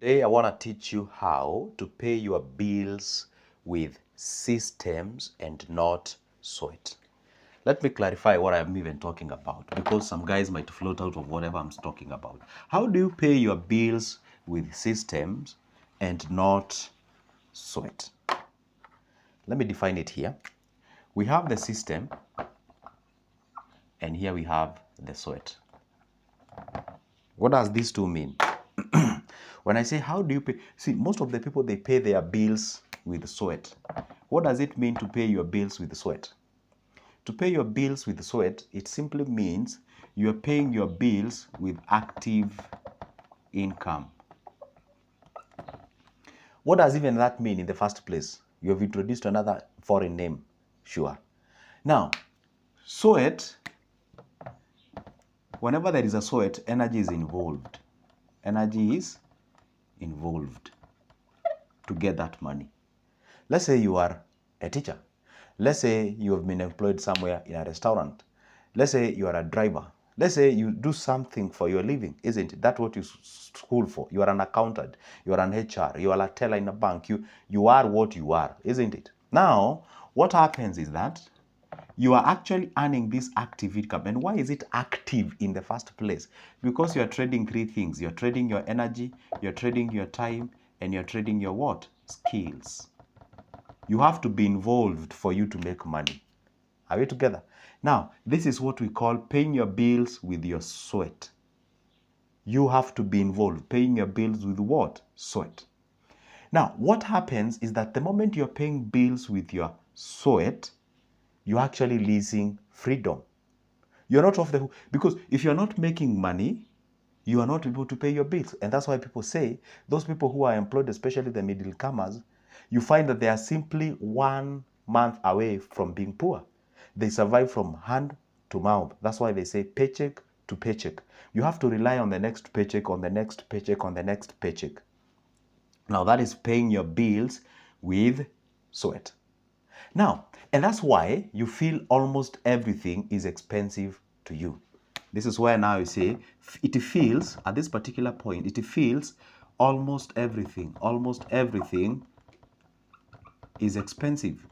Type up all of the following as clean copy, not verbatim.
Today I want to teach you how to pay your bills with systems and not sweat. Let me clarify what I'm even talking about because some guys might float out of whatever I'm talking about. How do you pay your bills with systems and not sweat? Let me define it here. We have the system and here we have the sweat. What does these two mean? When I say how do you pay, see, most of the people, they pay their bills with sweat. What does it mean to pay your bills with sweat? To pay your bills with sweat, it simply means you are paying your bills with active income. What does even that mean in the first place? You have introduced another foreign name, sure. Now, sweat, whenever there is a sweat, energy is involved. Energy is involved to get that money. Let's say you are a teacher. Let's say you have been employed somewhere in a restaurant. Let's say you are a driver. Let's say you do something for your living, isn't it? That's what you school for. You are an accountant. You are an HR. You are a teller in a bank. You are what you are, isn't it? Now, what happens is that you are actually earning this active income. And why is it active in the first place? Because you are trading three things. You're trading your energy, you're trading your time, and you're trading your what? Skills. You have to be involved for you to make money. Are we together? Now, this is what we call paying your bills with your sweat. You have to be involved. Paying your bills with what? Sweat. Now, what happens is that the moment you're paying bills with your sweat, you're actually losing freedom. You're not off the hook. Because if you're not making money, you are not able to pay your bills. And that's why people say, those people who are employed, especially the middle comers, you find that they are simply 1 month away from being poor. They survive from hand to mouth. That's why they say paycheck to paycheck. You have to rely on the next paycheck, on the next paycheck, on the next paycheck. Now that is paying your bills with sweat. Now, and that's why you feel almost everything is expensive to you. This is where now you see, it feels, at this particular point, it feels almost everything is expensive.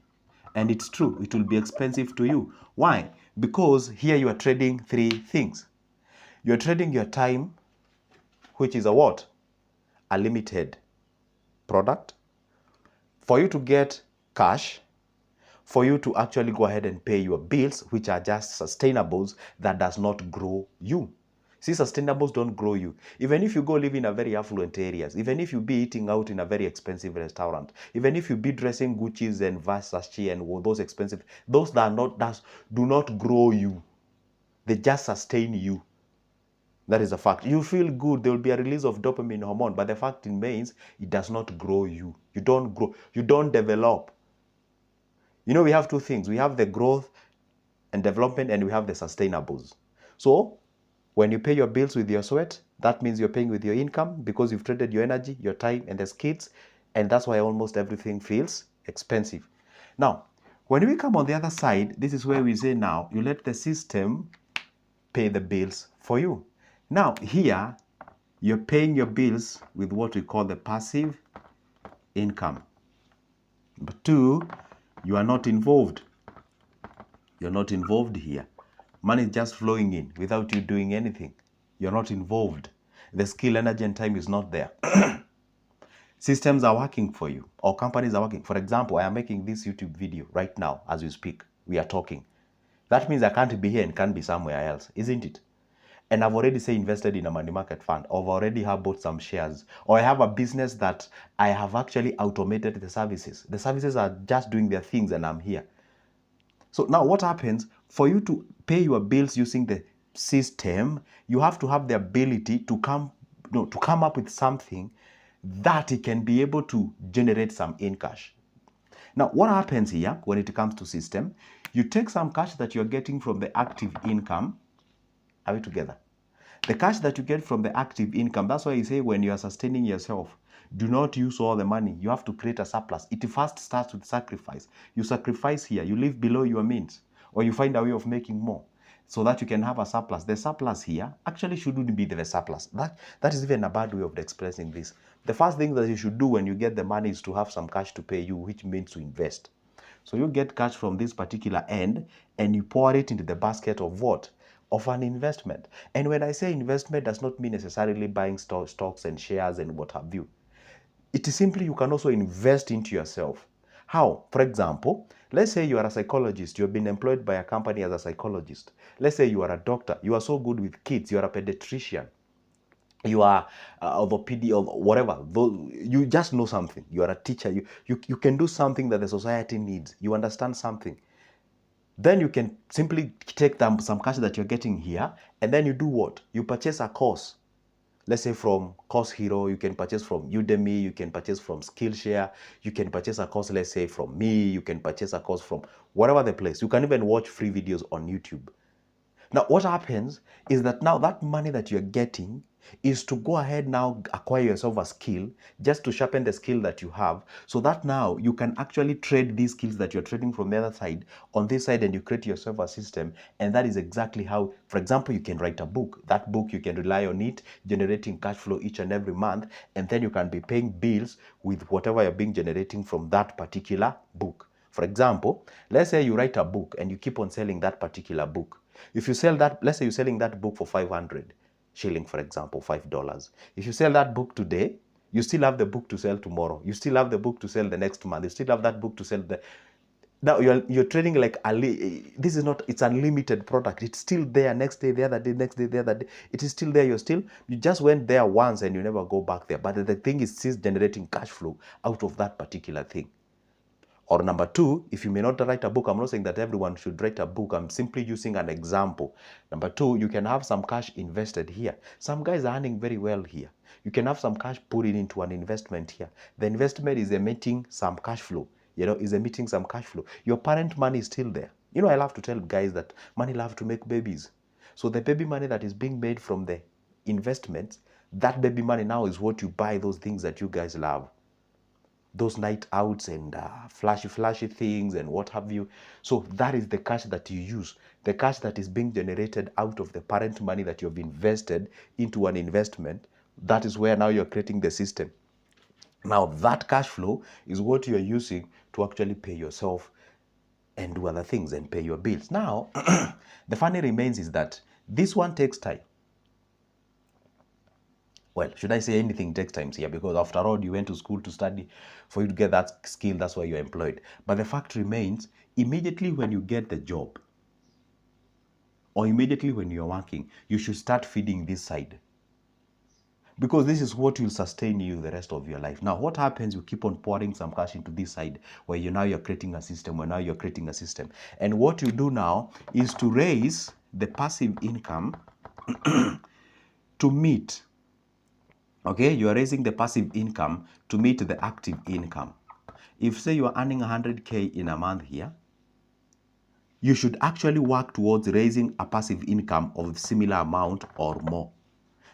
And it's true, it will be expensive to you. Why? Because here you are trading three things. You're trading your time, which is a what? A limited product. For you to get cash, for you to actually go ahead and pay your bills, which are just sustainables that does not grow you. See, sustainables don't grow you. Even if you go live in a very affluent areas, even if you be eating out in a very expensive restaurant, even if you be dressing Gucci's and Versace and those expensive, those that do not grow you. They just sustain you. That is a fact. You feel good. There will be a release of dopamine hormone, but the fact remains, it does not grow you. You don't grow. You don't develop. You know, we have two things. We have the growth and development, and we have the sustainables. So when you pay your bills with your sweat, that means you're paying with your income because you've traded your energy, your time, and the skills. And that's why almost everything feels expensive. Now, when we come on the other side, this is where we say now, you let the system pay the bills for you. Now, here, you're paying your bills with what we call the passive income. Number two, you are not involved. You're not involved here. Money is just flowing in without you doing anything. You're not involved. The skill, energy, and time is not there. Systems are working for you, or companies are working. For example, I am making this YouTube video right now as we speak. We are talking. That means I can't be here and can't be somewhere else, isn't it? And I've already say invested in a money market fund, or I've already have bought some shares, or I have a business that I have actually automated the services. The services are just doing their things and I'm here. So now what happens, for you to pay your bills using the system, you have to have the ability to come up with something that it can be able to generate some in cash. Now, what happens here when it comes to system, you take some cash that you're getting from the active income. Are we together? The cash that you get from the active income, that's why you say when you are sustaining yourself, do not use all the money. You have to create a surplus. It first starts with sacrifice. You sacrifice here. You live below your means, or you find a way of making more. so that you can have a surplus. The surplus here actually shouldn't be the surplus. That is even a bad way of expressing this. The first thing that you should do when you get the money is to have some cash to pay you, which means to invest. So you get cash from this particular end and you pour it into the basket of what? Of an investment. And when I say investment, does not mean necessarily buying stocks and shares and what have you. It is simply you can also invest into yourself. How? For example, let's say you are a psychologist. You have been employed by a company as a psychologist. Let's say you are a doctor. You are so good with kids. You are a pediatrician. You are orthopedic or whatever. You just know something. You are a teacher. You can do something that the society needs. You understand something. Then you can simply take some cash that you're getting here, and then you do what? You purchase a course. Let's say from Course Hero, you can purchase from Udemy, you can purchase from Skillshare, you can purchase a course, let's say from me, you can purchase a course from whatever the place. You can even watch free videos on YouTube. Now, what happens is that now that money that you're getting is to go ahead now acquire yourself a skill just to sharpen the skill that you have, so that now you can actually trade these skills that you're trading from the other side on this side, and you create yourself a system. And that is exactly how, for example, you can write a book. That book, you can rely on it generating cash flow each and every month, and then you can be paying bills with whatever you're being generating from that particular book. For example, let's say you write a book and you keep on selling that particular book. If you sell that, let's say you're selling that book for 500 shilling, for example, $5. If you sell that book today, you still have the book to sell tomorrow. You still have the book to sell the next month. You still have that book to sell now you're trading like this is not, it's unlimited product. It's still there next day, the other day, next day, the other day. It is still there. You just went there once and you never go back there. But the thing is still generating cash flow out of that particular thing. Or number two, if you may not write a book, I'm not saying that everyone should write a book. I'm simply using an example. Number two, you can have some cash invested here. Some guys are earning very well here. You can have some cash put into an investment here. The investment is emitting some cash flow. Is emitting some cash flow. Your parent money is still there. I love to tell guys that money love to make babies. So the baby money that is being made from the investments, that baby money now is what you buy those things that you guys love. Those night outs and flashy things and what have you. So that is the cash that you use, the cash that is being generated out of the parent money that you've invested into an investment. That is where now you're creating the system. Now that cash flow is what you're using to actually pay yourself and do other things and pay your bills. Now, the funny remains is that this one takes time. Well, should I say anything takes time here? Because after all, you went to school to study. For you to get that skill, that's why you're employed. But the fact remains, immediately when you get the job, or immediately when you're working, you should start feeding this side. Because this is what will sustain you the rest of your life. Now, what happens? You keep on pouring some cash into this side, where you're creating a system, And what you do now is to raise the passive income to meet. Okay, you are raising the passive income to meet the active income. If say you are earning 100K in a month here, you should actually work towards raising a passive income of similar amount or more.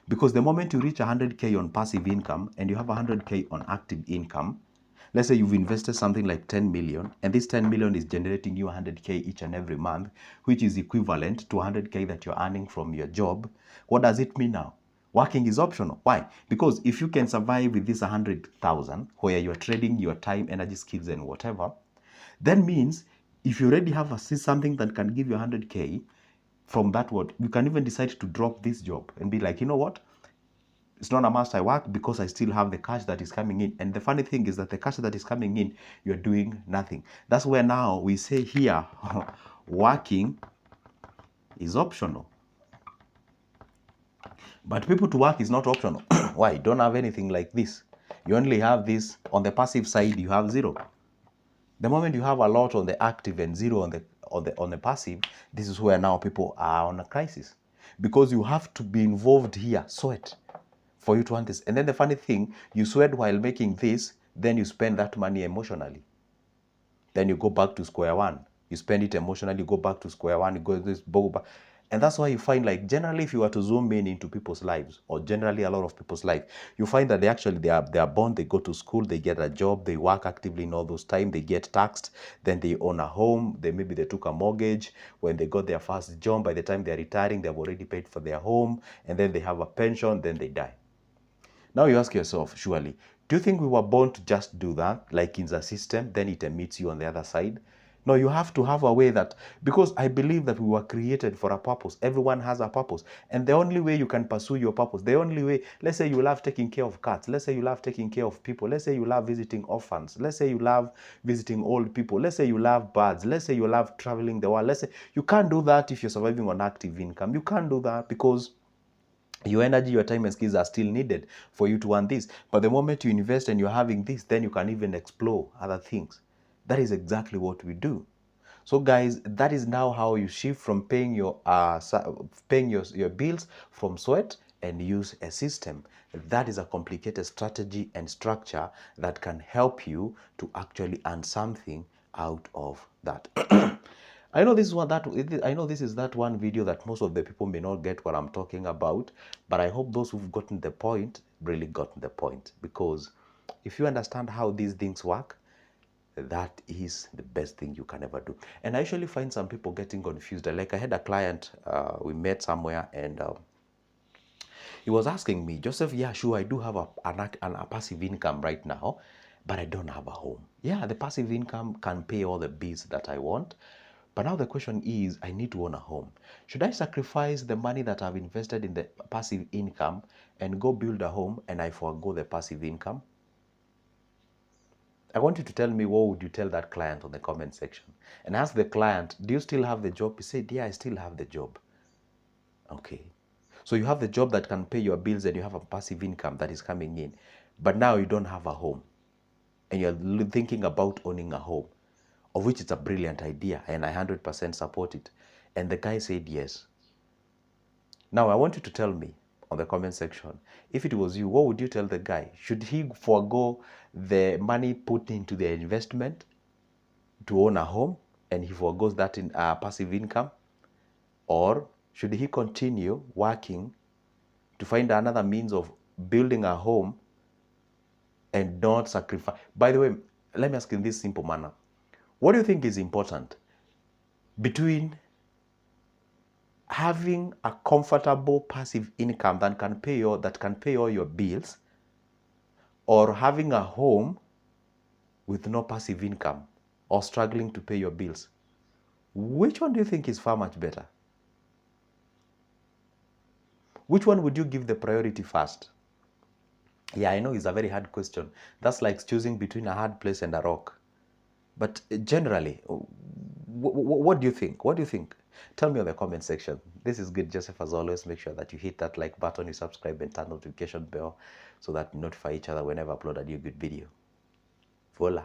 Because the moment you reach 100K on passive income and you have 100K on active income, let's say you've invested something like 10 million, and this 10 million is generating you 100K each and every month, which is equivalent to 100K that you're earning from your job. What does it mean now? Working is optional. Why? Because if you can survive with this 100,000, where you're trading your time, energy, skills, and whatever, then means if you already have something that can give you 100K, from that word, you can even decide to drop this job and be like, you know what? It's not a must I work because I still have the cash that is coming in. And the funny thing is that the cash that is coming in, you're doing nothing. That's where now we say here, working is optional. But people to work is not optional. Why? You don't have anything like this. You only have this on the passive side, you have zero. The moment you have a lot on the active and zero on the passive, this is where now people are on a crisis. Because you have to be involved here, sweat, for you to want this. And then the funny thing, you sweat while making this, then you spend that money emotionally. Then you go back to square one. You spend it emotionally, you go back to square one, you go this, go back. And that's why you find, like, generally, if you were to zoom in into people's lives, or generally a lot of people's life, you find that they are born, they go to school, they get a job, they work actively in all those time, they get taxed, then they own a home, maybe they took a mortgage. When they got their first job, by the time they're retiring, they've already paid for their home, and then they have a pension, then they die. Now you ask yourself, surely, do you think we were born to just do that, like in the system, then it meets you on the other side? No, you have to have a way that, because I believe that we were created for a purpose. Everyone has a purpose. And the only way you can pursue your purpose, the only way, let's say you love taking care of cats, let's say you love taking care of people, let's say you love visiting orphans, let's say you love visiting old people, let's say you love birds, let's say you love traveling the world, let's say you can't do that if you're surviving on active income. You can't do that because your energy, your time and skills are still needed for you to earn this. But the moment you invest and you're having this, then you can even explore other things. That is exactly what we do. So guys, that is now how you shift from paying your bills from sweat and use a system. That is a complicated strategy and structure that can help you to actually earn something out of that. I know this is that one video that most of the people may not get what I'm talking about, but I hope those who've gotten the point really gotten the point, because if you understand how these things work, that is the best thing you can ever do. And I actually find some people getting confused. Like, I had a client, we met somewhere, and he was asking me, Joseph, yeah, sure, I do have a passive income right now, but I don't have a home. Yeah, the passive income can pay all the bills that I want. But now the question is, I need to own a home. Should I sacrifice the money that I've invested in the passive income and go build a home, and I forego the passive income? I want you to tell me, what would you tell that client on the comment section? And ask the client, do you still have the job? He said, yeah, I still have the job. Okay. So you have the job that can pay your bills and you have a passive income that is coming in. But now you don't have a home. And you're thinking about owning a home, of which it's a brilliant idea, and I 100% support it. And the guy said yes. Now I want you to tell me on the comment section, if it was you, what would you tell the guy? Should he forego the money put into the investment to own a home, and he forgoes that in passive income? Or should he continue working to find another means of building a home and not sacrifice? By the way, let me ask in this simple manner. What do you think is important between having a comfortable passive income that can pay all your bills, or having a home with no passive income or struggling to pay your bills? Which one do you think is far much better? Which one would you give the priority first? Yeah, I know it's a very hard question. That's like choosing between a hard place and a rock. But generally, what do you think? What do you think? Tell me in the comment section. This is good, Joseph. As always, make sure that you hit that like button, you subscribe, and turn notification bell so that you notify each other whenever I upload a new good video. Voila.